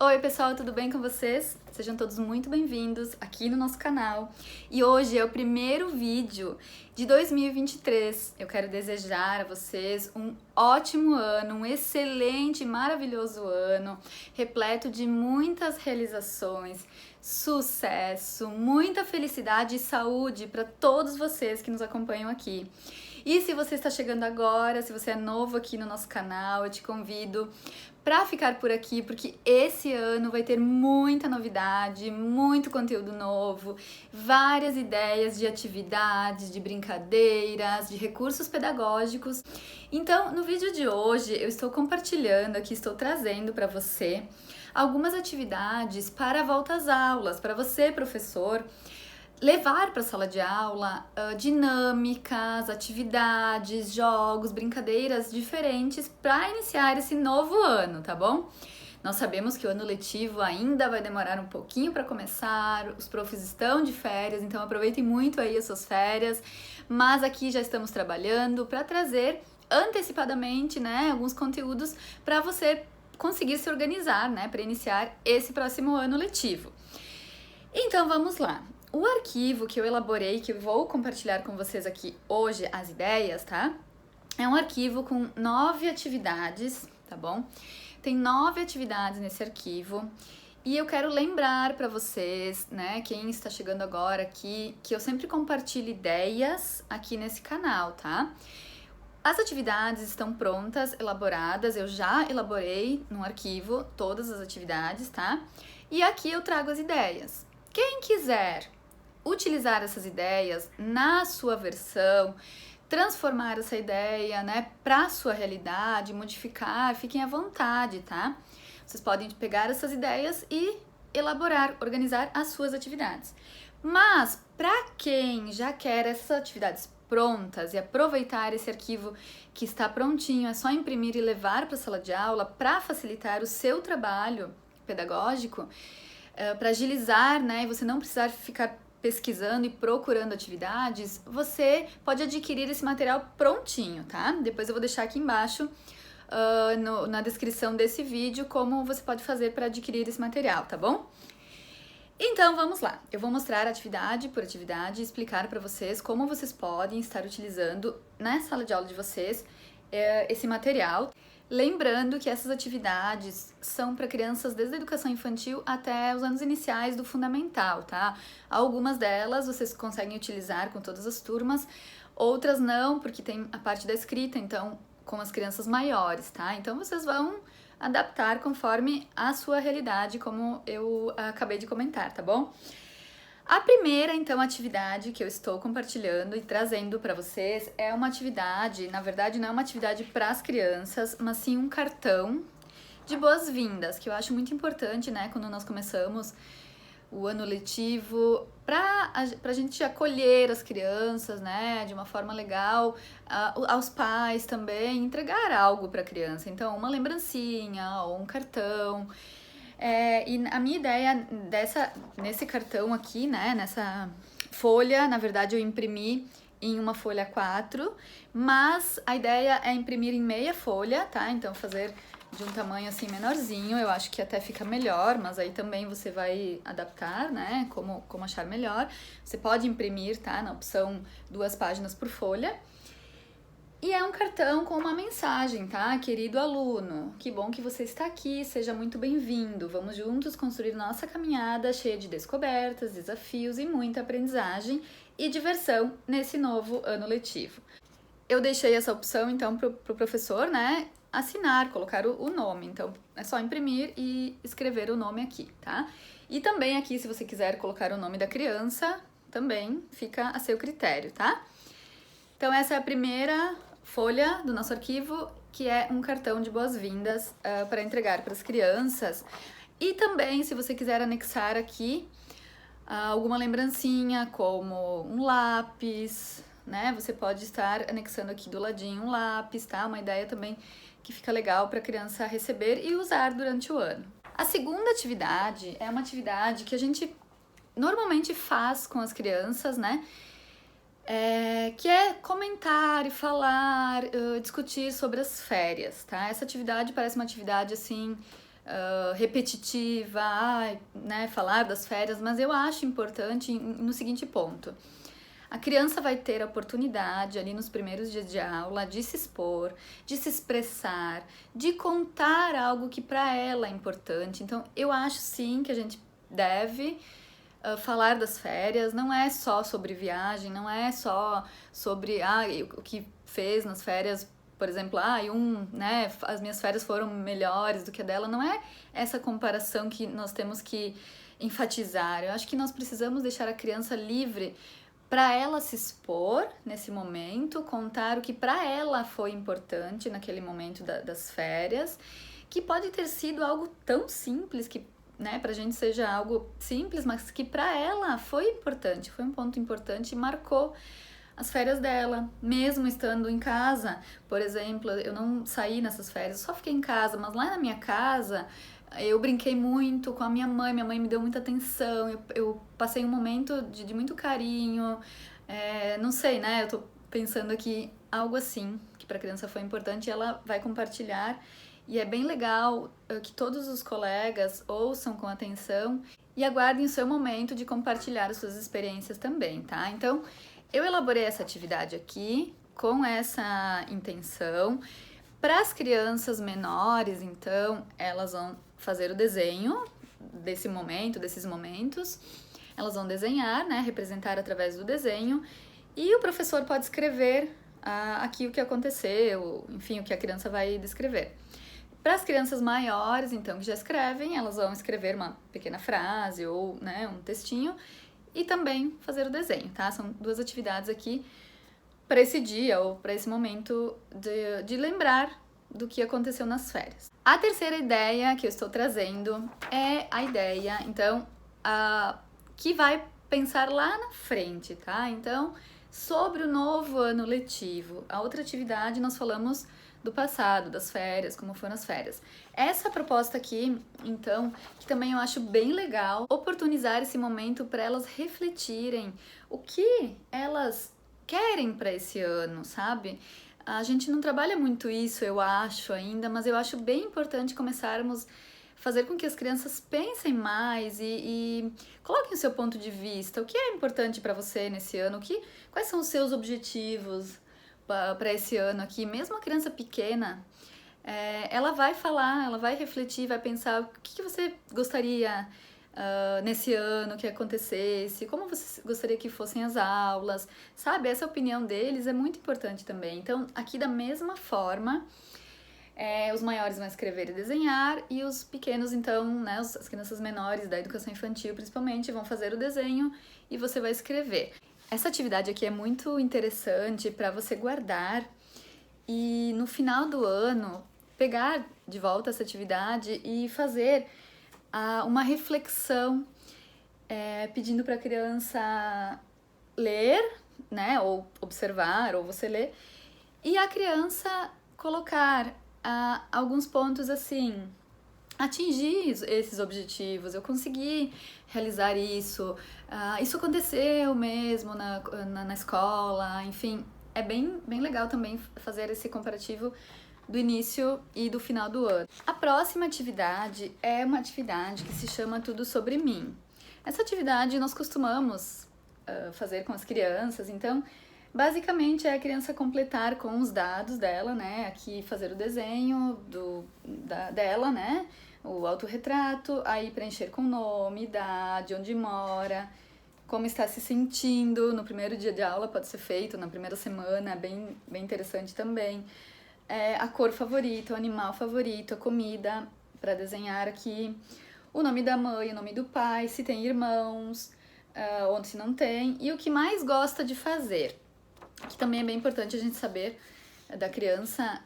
Oi pessoal, tudo bem com vocês? Sejam todos muito bem-vindos aqui no nosso canal. E hoje é o primeiro vídeo de 2023. Eu quero desejar a vocês um ótimo ano, um excelente, maravilhoso ano, repleto de muitas realizações, sucesso, muita felicidade e saúde para todos vocês que nos acompanham aqui. E se você está chegando agora, se você é novo aqui no nosso canal, eu te convido para ficar por aqui, porque esse ano vai ter muita novidade, muito conteúdo novo, várias ideias de atividades, de brincadeiras, de recursos pedagógicos. Então, no vídeo de hoje, eu estou compartilhando aqui, estou trazendo para você algumas atividades para a volta às aulas, para você, professor, levar para a sala de aula dinâmicas, atividades, jogos, brincadeiras diferentes para iniciar esse novo ano, tá bom? Nós sabemos que o ano letivo ainda vai demorar um pouquinho para começar, os profs estão de férias, então aproveitem muito aí as suas férias, mas aqui já estamos trabalhando para trazer antecipadamente, né, alguns conteúdos para você conseguir se organizar, né, para iniciar esse próximo ano letivo. Então vamos lá. O arquivo que eu elaborei, que eu vou compartilhar com vocês aqui hoje, as ideias, tá? É um arquivo com 9 atividades, tá bom? Tem 9 atividades nesse arquivo. E eu quero lembrar para vocês, né, quem está chegando agora aqui, que eu sempre compartilho ideias aqui nesse canal, tá? As atividades estão prontas, elaboradas, eu já elaborei no arquivo todas as atividades, tá? E aqui eu trago as ideias. Quem quiser utilizar essas ideias na sua versão, transformar essa ideia, né, para a sua realidade, modificar, fiquem à vontade, tá? Vocês podem pegar essas ideias e elaborar, organizar as suas atividades. Mas para quem já quer essas atividades prontas e aproveitar esse arquivo que está prontinho, é só imprimir e levar para a sala de aula para facilitar o seu trabalho pedagógico, para agilizar, né, e você não precisar ficar pesquisando e procurando atividades, você pode adquirir esse material prontinho, tá? Depois eu vou deixar aqui embaixo na descrição desse vídeo como você pode fazer para adquirir esse material, tá bom? Então vamos lá, eu vou mostrar atividade por atividade e explicar para vocês como vocês podem estar utilizando na sala de aula de vocês esse material. Lembrando que essas atividades são para crianças desde a educação infantil até os anos iniciais do fundamental, tá? Algumas delas vocês conseguem utilizar com todas as turmas, outras não, porque tem a parte da escrita, então com as crianças maiores, tá? Então vocês vão adaptar conforme a sua realidade, como eu acabei de comentar, tá bom? A primeira, então, atividade que eu estou compartilhando e trazendo para vocês é uma atividade, na verdade não é uma atividade para as crianças, mas sim um cartão de boas-vindas, que eu acho muito importante, né, quando nós começamos o ano letivo, para a gente acolher as crianças, né, de uma forma legal, aos pais também, entregar algo para a criança, então uma lembrancinha ou um cartão. E a minha ideia nesse cartão aqui, né, nessa folha, na verdade eu imprimi em uma folha 4, mas a ideia é imprimir em meia folha, tá? Então fazer de um tamanho assim menorzinho, eu acho que até fica melhor, mas aí também você vai adaptar, né, como achar melhor. Você pode imprimir, tá, na opção 2 páginas por folha. E é um cartão com uma mensagem, tá? Querido aluno, que bom que você está aqui, seja muito bem-vindo. Vamos juntos construir nossa caminhada cheia de descobertas, desafios e muita aprendizagem e diversão nesse novo ano letivo. Eu deixei essa opção, então, pro professor, né, assinar, colocar o nome. Então, é só imprimir e escrever o nome aqui, tá? E também aqui, se você quiser colocar o nome da criança, também fica a seu critério, tá? Então, essa é a primeira folha do nosso arquivo, que é um cartão de boas-vindas para entregar para as crianças. E também, se você quiser anexar aqui alguma lembrancinha, como um lápis, né? Você pode estar anexando aqui do ladinho um lápis, tá? Uma ideia também que fica legal para a criança receber e usar durante o ano. A segunda atividade é uma atividade que a gente normalmente faz com as crianças, né? Que é comentar e falar, discutir sobre as férias, tá? Essa atividade parece uma atividade, assim, repetitiva, né, falar das férias, mas eu acho importante no seguinte ponto. A criança vai ter a oportunidade ali nos primeiros dias de aula de se expor, de se expressar, de contar algo que para ela é importante. Então, eu acho sim que a gente deve falar das férias. Não é só sobre viagem, não é só sobre o que fez nas férias, por exemplo, né, as minhas férias foram melhores do que a dela. Não é essa comparação que nós temos que enfatizar. Eu acho que nós precisamos deixar a criança livre para ela se expor nesse momento, contar o que para ela foi importante naquele momento das férias, que pode ter sido algo tão simples, que, né, pra gente seja algo simples, mas que para ela foi importante, foi um ponto importante e marcou as férias dela, mesmo estando em casa. Por exemplo, eu não saí nessas férias, só fiquei em casa, mas lá na minha casa eu brinquei muito com a minha mãe me deu muita atenção, eu passei um momento de muito carinho, não sei, né, eu tô pensando aqui algo assim, que pra criança foi importante e ela vai compartilhar, e é bem legal que todos os colegas ouçam com atenção e aguardem o seu momento de compartilhar as suas experiências também, tá? Então, eu elaborei essa atividade aqui com essa intenção. Para as crianças menores, então, elas vão fazer o desenho desse momento, desses momentos. Elas vão desenhar, né, representar através do desenho, e o professor pode escrever aqui o que aconteceu, enfim, o que a criança vai descrever. Para as crianças maiores, então, que já escrevem, elas vão escrever uma pequena frase ou, né, um textinho e também fazer o desenho, tá? São duas atividades aqui para esse dia ou para esse momento de lembrar do que aconteceu nas férias. A terceira ideia que eu estou trazendo é a ideia, então, que vai pensar lá na frente, tá? Então, sobre o novo ano letivo. A outra atividade nós falamos do passado, das férias, como foram as férias. Essa proposta aqui, então, que também eu acho bem legal, oportunizar esse momento para elas refletirem o que elas querem para esse ano, sabe? A gente não trabalha muito isso, eu acho, ainda, mas eu acho bem importante começarmos a fazer com que as crianças pensem mais e coloquem o seu ponto de vista. O que é importante para você nesse ano? Quais são os seus objetivos para esse ano aqui? Mesmo a criança pequena, ela vai falar, ela vai refletir, vai pensar o que você gostaria nesse ano que acontecesse, como você gostaria que fossem as aulas, sabe? Essa opinião deles é muito importante também. Então, aqui da mesma forma, os maiores vão escrever e desenhar, e os pequenos, então, né, as crianças menores da educação infantil, principalmente, vão fazer o desenho e você vai escrever. Essa atividade aqui é muito interessante para você guardar e no final do ano pegar de volta essa atividade e fazer uma reflexão, pedindo para a criança ler, né, ou observar, ou você ler, e a criança colocar alguns pontos assim: atingir esses objetivos, eu consegui realizar isso, isso aconteceu mesmo na escola, enfim, é bem legal também fazer esse comparativo do início e do final do ano. A próxima atividade é uma atividade que se chama Tudo Sobre Mim. Essa atividade nós costumamos fazer com as crianças, então basicamente é a criança completar com os dados dela, né? Aqui fazer o desenho dela, né? O autorretrato, aí preencher com nome, idade, onde mora, como está se sentindo no primeiro dia de aula, pode ser feito na primeira semana, bem interessante também. A cor favorita, o animal favorito, a comida, para desenhar aqui, o nome da mãe, o nome do pai, se tem irmãos, ou se não tem, e o que mais gosta de fazer, que também é bem importante a gente saber da criança,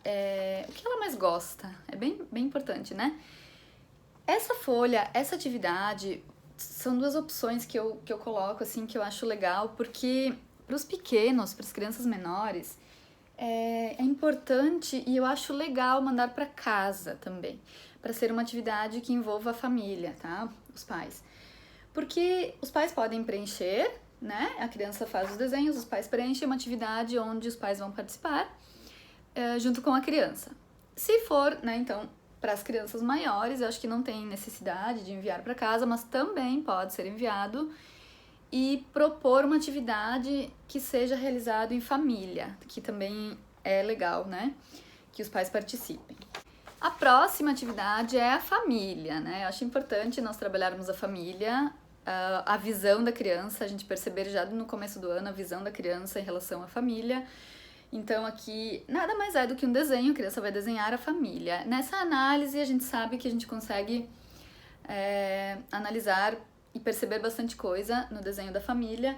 o que ela mais gosta, é bem importante, né? Essa folha, essa atividade, são duas opções que eu coloco, assim, que eu acho legal, porque para os pequenos, para as crianças menores, é importante e eu acho legal mandar para casa também, para ser uma atividade que envolva a família, tá? Os pais. Porque os pais podem preencher, né? A criança faz os desenhos, os pais preenchem, uma atividade onde os pais vão participar junto com a criança. Se for, né, então, para as crianças maiores, eu acho que não tem necessidade de enviar para casa, mas também pode ser enviado, e propor uma atividade que seja realizada em família, que também é legal, né? Que os pais participem. A próxima atividade é a família, né? Eu acho importante nós trabalharmos a família, a visão da criança, a gente perceber já no começo do ano a visão da criança em relação à família. Então aqui nada mais é do que um desenho, a criança vai desenhar a família. Nessa análise a gente sabe que a gente consegue analisar e perceber bastante coisa no desenho da família.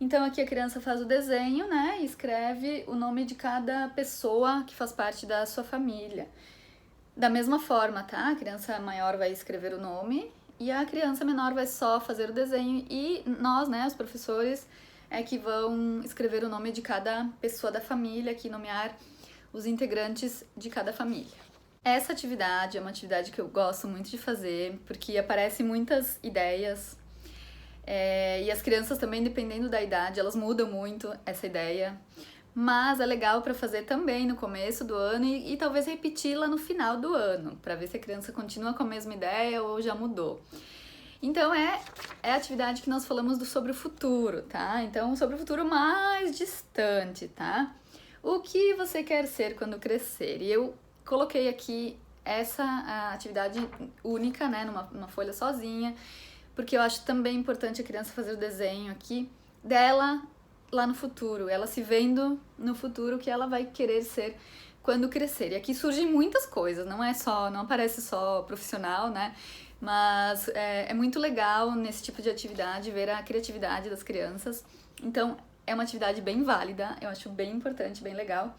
Então aqui a criança faz o desenho, né, e escreve o nome de cada pessoa que faz parte da sua família. Da mesma forma, tá? A criança maior vai escrever o nome e a criança menor vai só fazer o desenho, e nós, né, os professores, é que vão escrever o nome de cada pessoa da família, aqui nomear os integrantes de cada família. Essa atividade é uma atividade que eu gosto muito de fazer, porque aparecem muitas ideias, e as crianças também, dependendo da idade, elas mudam muito essa ideia, mas é legal para fazer também no começo do ano e talvez repeti-la no final do ano, para ver se a criança continua com a mesma ideia ou já mudou. Então é a atividade que nós falamos sobre o futuro, tá? Então, sobre o futuro mais distante, tá? O que você quer ser quando crescer? E eu coloquei aqui essa atividade única, né, numa folha sozinha, porque eu acho também importante a criança fazer o desenho aqui dela lá no futuro, ela se vendo no futuro, o que ela vai querer ser quando crescer. E aqui surgem muitas coisas, não aparece só profissional, né? Mas é muito legal nesse tipo de atividade ver a criatividade das crianças. Então é uma atividade bem válida, eu acho bem importante, bem legal.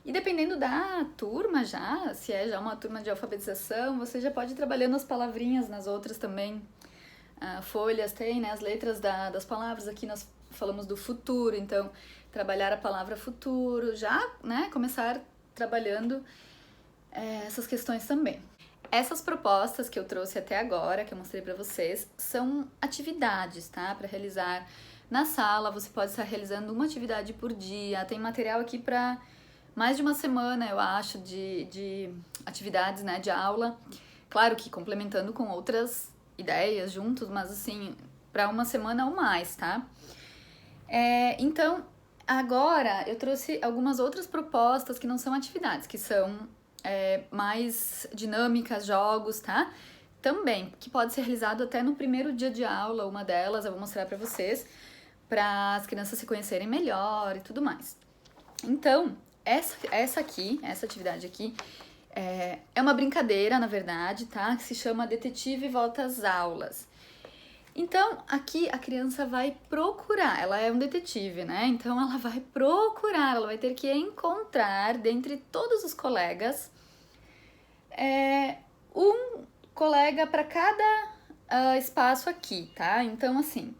E dependendo da turma já, se é já uma turma de alfabetização, você já pode ir trabalhando as palavrinhas nas outras também. Folhas tem, né, as letras das palavras. Aqui nós falamos do futuro, então trabalhar a palavra futuro, já, né, começar trabalhando essas questões também. Essas propostas que eu trouxe até agora, que eu mostrei para vocês, são atividades, tá? Para realizar na sala, você pode estar realizando uma atividade por dia. Tem material aqui para mais de uma semana, eu acho, de atividades, né, de aula. Claro que complementando com outras ideias juntos, mas assim, para uma semana ou mais, tá? Então, agora eu trouxe algumas outras propostas que não são atividades, que são mais dinâmicas, jogos, tá? Também, que pode ser realizado até no primeiro dia de aula, uma delas eu vou mostrar pra vocês, para as crianças se conhecerem melhor e tudo mais. Então, essa atividade aqui, é uma brincadeira, na verdade, tá? Que se chama Detetive Volta às Aulas. Então, aqui a criança vai procurar, ela é um detetive, né? Então, ela vai procurar, ela vai ter que encontrar, dentre todos os colegas, um colega para cada espaço aqui, tá? Então, assim,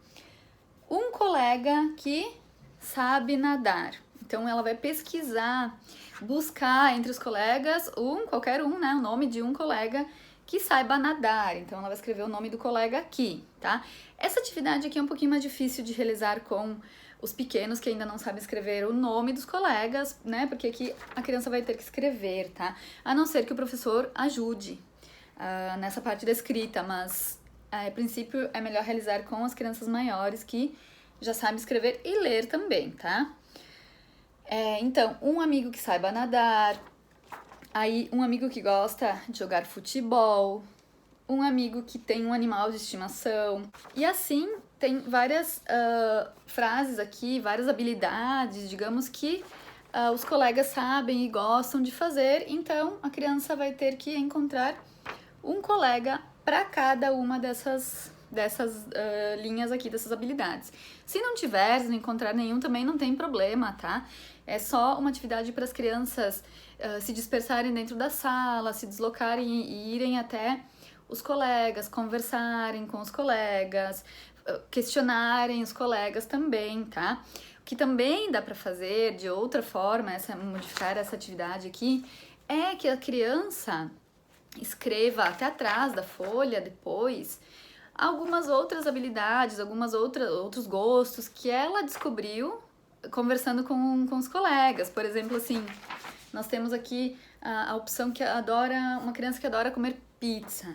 um colega que sabe nadar. Então, ela vai pesquisar, buscar entre os colegas, qualquer um, né? O nome de um colega que saiba nadar. Então, ela vai escrever o nome do colega aqui, tá? Essa atividade aqui é um pouquinho mais difícil de realizar com os pequenos que ainda não sabem escrever o nome dos colegas, né? Porque aqui a criança vai ter que escrever, tá? A não ser que o professor ajude nessa parte da escrita, mas a princípio é melhor realizar com as crianças maiores que já sabem escrever e ler também, tá? Então, um amigo que saiba nadar, aí um amigo que gosta de jogar futebol, um amigo que tem um animal de estimação. E assim, tem várias frases aqui, várias habilidades, digamos, que os colegas sabem e gostam de fazer. Então, a criança vai ter que encontrar um colega para cada uma dessas linhas aqui, dessas habilidades. Se não tiver, se não encontrar nenhum, também não tem problema, tá? É só uma atividade para as crianças se dispersarem dentro da sala, se deslocarem e irem até os colegas, conversarem com os colegas, questionarem os colegas também, tá? O que também dá para fazer de outra forma, modificar essa atividade aqui, é que a criança escreva até atrás da folha, depois, algumas outras habilidades, outros gostos que ela descobriu conversando com os colegas. Por exemplo, assim, nós temos aqui a opção que adora, uma criança que adora comer pizza.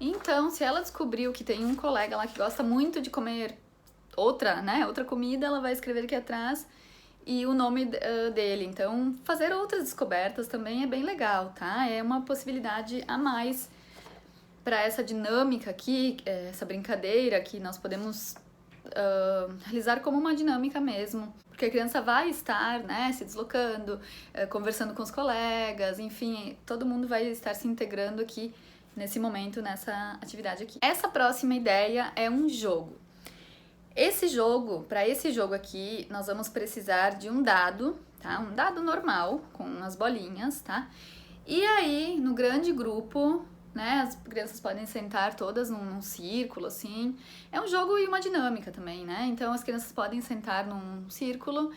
Então, se ela descobriu que tem um colega lá que gosta muito de comer outra comida, ela vai escrever aqui atrás e o nome dele. Então, fazer outras descobertas também é bem legal, tá? É uma possibilidade a mais para essa dinâmica aqui, essa brincadeira que nós podemos realizar como uma dinâmica mesmo, porque a criança vai estar, né, se deslocando, conversando com os colegas, enfim, todo mundo vai estar se integrando aqui nesse momento, nessa atividade aqui. Essa próxima ideia é um jogo. Para esse jogo aqui, nós vamos precisar de um dado, tá? Um dado normal, com umas bolinhas, tá? E aí, no grande grupo, né, as crianças podem sentar todas num círculo, assim. É um jogo e uma dinâmica também, né? Então, as crianças podem sentar num círculo.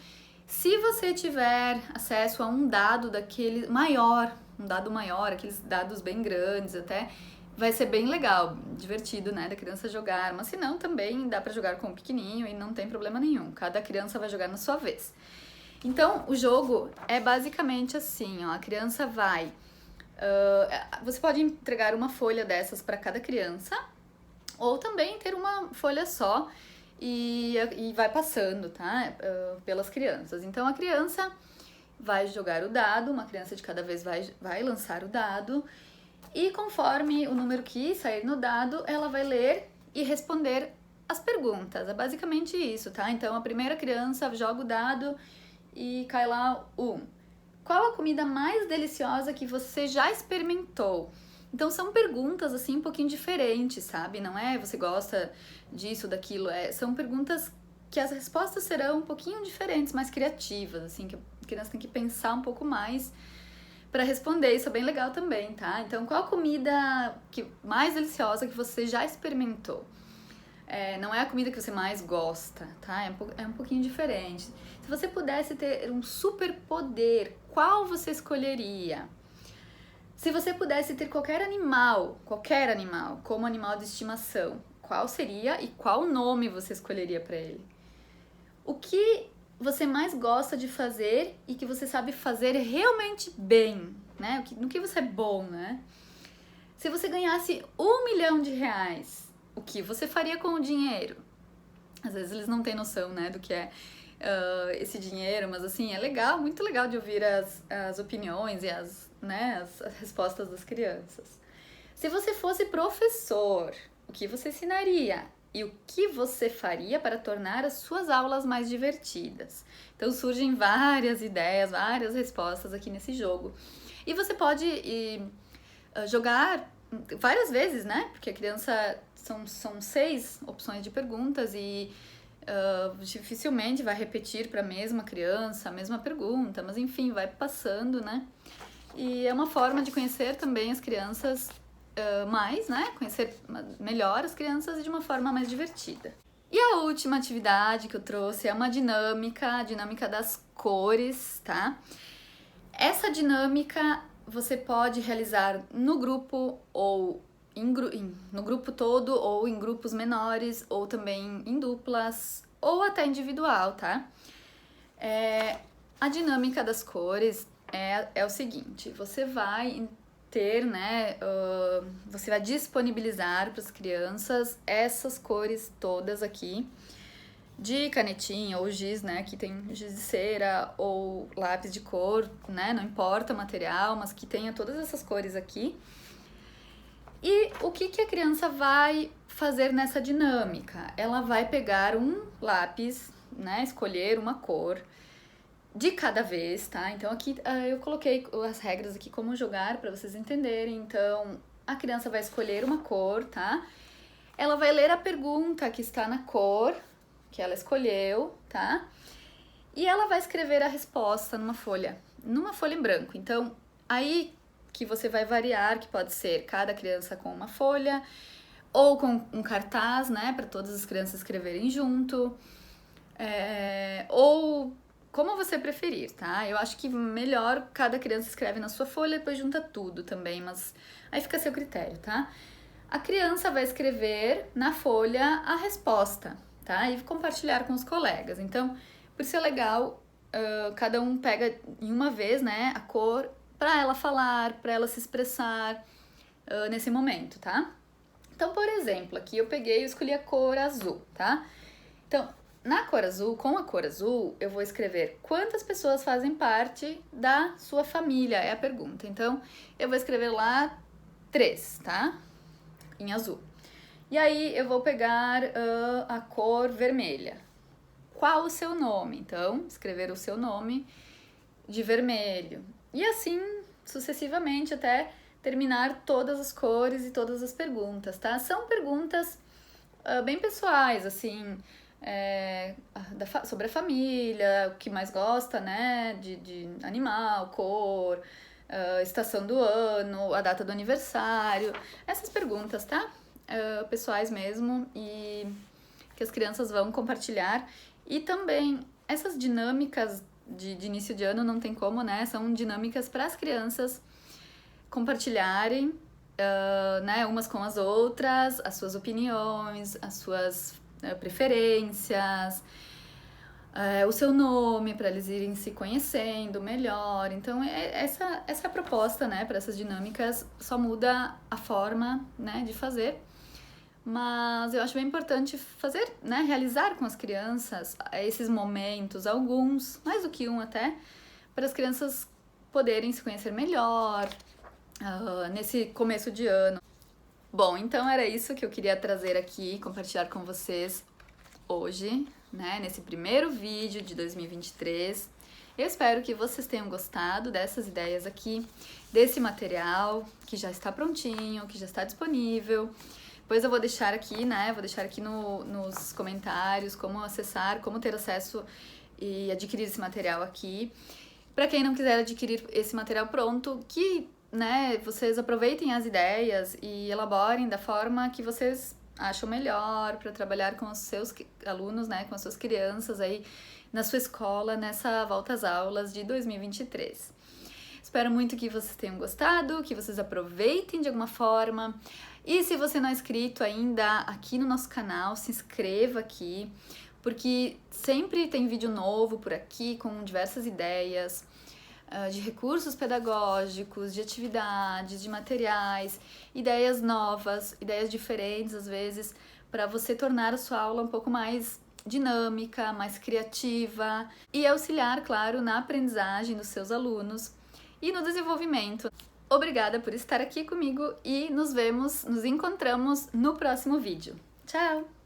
Se você tiver acesso a um dado daquele maior, um dado maior, aqueles dados bem grandes até, vai ser bem legal, divertido, né, da criança jogar, mas se não, também dá pra jogar com o pequenininho e não tem problema nenhum, cada criança vai jogar na sua vez. Então, o jogo é basicamente assim, ó, a criança vai... você pode entregar uma folha dessas para cada criança, ou também ter uma folha só e vai passando, tá, pelas crianças. Então, a criança vai jogar o dado, uma criança de cada vez vai lançar o dado, e conforme o número que sair no dado, ela vai ler e responder as perguntas. É basicamente isso, tá? Então, a primeira criança joga o dado e cai lá 1. Qual a comida mais deliciosa que você já experimentou? Então, são perguntas, assim, um pouquinho diferentes, sabe? Não é você gosta disso, daquilo. São perguntas que as respostas serão um pouquinho diferentes, mais criativas, assim, que a criança tem que pensar um pouco mais para responder. Isso é bem legal também, tá? Então, qual a comida mais deliciosa que você já experimentou? Não é a comida que você mais gosta, tá? É um pouquinho diferente. Se você pudesse ter um superpoder, qual você escolheria? Se você pudesse ter qualquer animal, como animal de estimação, qual seria e qual nome você escolheria para ele? O que você mais gosta de fazer e que você sabe fazer realmente bem, né? No que você é bom, né? Se você ganhasse R$1 milhão, o que você faria com o dinheiro? Às vezes eles não têm noção, né, do que é esse dinheiro, mas assim, é legal, muito legal de ouvir as opiniões e as respostas das crianças. Se você fosse professor, o que você ensinaria? E o que você faria para tornar as suas aulas mais divertidas? Então surgem várias ideias, várias respostas aqui nesse jogo. E você pode jogar várias vezes, né? Porque a criança são 6 opções de perguntas e dificilmente vai repetir para a mesma criança a mesma pergunta, mas enfim, vai passando, né? E é uma forma de conhecer também as crianças mais, né? Conhecer melhor as crianças e de uma forma mais divertida. E a última atividade que eu trouxe é uma dinâmica, a dinâmica das cores, tá? Essa dinâmica você pode realizar no grupo ou no grupo todo, ou em grupos menores, ou também em duplas, ou até individual, tá? A dinâmica das cores é o seguinte, você vai ter, né, você vai disponibilizar para as crianças essas cores todas aqui, de canetinha ou giz, né, que tem giz de cera ou lápis de cor, né, não importa o material, mas que tenha todas essas cores aqui. E o que a criança vai fazer nessa dinâmica? Ela vai pegar um lápis, né, escolher uma cor de cada vez, tá? Então aqui eu coloquei as regras aqui como jogar para vocês entenderem. Então a criança vai escolher uma cor, tá? Ela vai ler a pergunta que está na cor que ela escolheu, tá? E ela vai escrever a resposta numa folha em branco. Então aí que você vai variar, que pode ser cada criança com uma folha ou com um cartaz, né, para todas as crianças escreverem junto, ou como você preferir, tá? Eu acho que melhor cada criança escreve na sua folha e depois junta tudo também, mas aí fica a seu critério, tá? A criança vai escrever na folha a resposta, tá? E compartilhar com os colegas. Então, por isso é legal, cada um pega em uma vez, né, a cor para ela falar, para ela se expressar nesse momento, tá? Então, por exemplo, aqui eu escolhi a cor azul, tá? Então, na cor azul, com a cor azul, eu vou escrever quantas pessoas fazem parte da sua família, é a pergunta. Então, eu vou escrever lá 3, tá? Em azul. E aí, eu vou pegar a cor vermelha. Qual o seu nome? Então, escrever o seu nome de vermelho. E assim, sucessivamente, até terminar todas as cores e todas as perguntas, tá? São perguntas bem pessoais, assim, sobre a família, o que mais gosta, né, de animal, cor, estação do ano, a data do aniversário, essas perguntas, tá? Pessoais mesmo e que as crianças vão compartilhar. E também essas dinâmicas de início de ano não tem como, né? São dinâmicas para as crianças compartilharem, né, umas com as outras, as suas opiniões, as suas preferências, o seu nome, para eles irem se conhecendo melhor. Então, essa é a proposta, né, para essas dinâmicas, só muda a forma, né, de fazer. Mas eu acho bem importante fazer, né, realizar com as crianças esses momentos, alguns, mais do que um até, para as crianças poderem se conhecer melhor nesse começo de ano. Bom, então era isso que eu queria trazer aqui, compartilhar com vocês hoje, né, nesse primeiro vídeo de 2023. Eu espero que vocês tenham gostado dessas ideias aqui, desse material que já está prontinho, que já está disponível. Depois eu vou deixar aqui, né, nos comentários como acessar, como ter acesso e adquirir esse material aqui. Para quem não quiser adquirir esse material pronto, que, né, vocês aproveitem as ideias e elaborem da forma que vocês acham melhor para trabalhar com os seus alunos, né, com as suas crianças aí na sua escola nessa volta às aulas de 2023. Espero muito que vocês tenham gostado, que vocês aproveitem de alguma forma. E se você não é inscrito ainda aqui no nosso canal, se inscreva aqui, porque sempre tem vídeo novo por aqui com diversas ideias de recursos pedagógicos, de atividades, de materiais, ideias novas, ideias diferentes às vezes, para você tornar a sua aula um pouco mais dinâmica, mais criativa e auxiliar, claro, na aprendizagem dos seus alunos e no desenvolvimento. Obrigada por estar aqui comigo e nos encontramos no próximo vídeo. Tchau!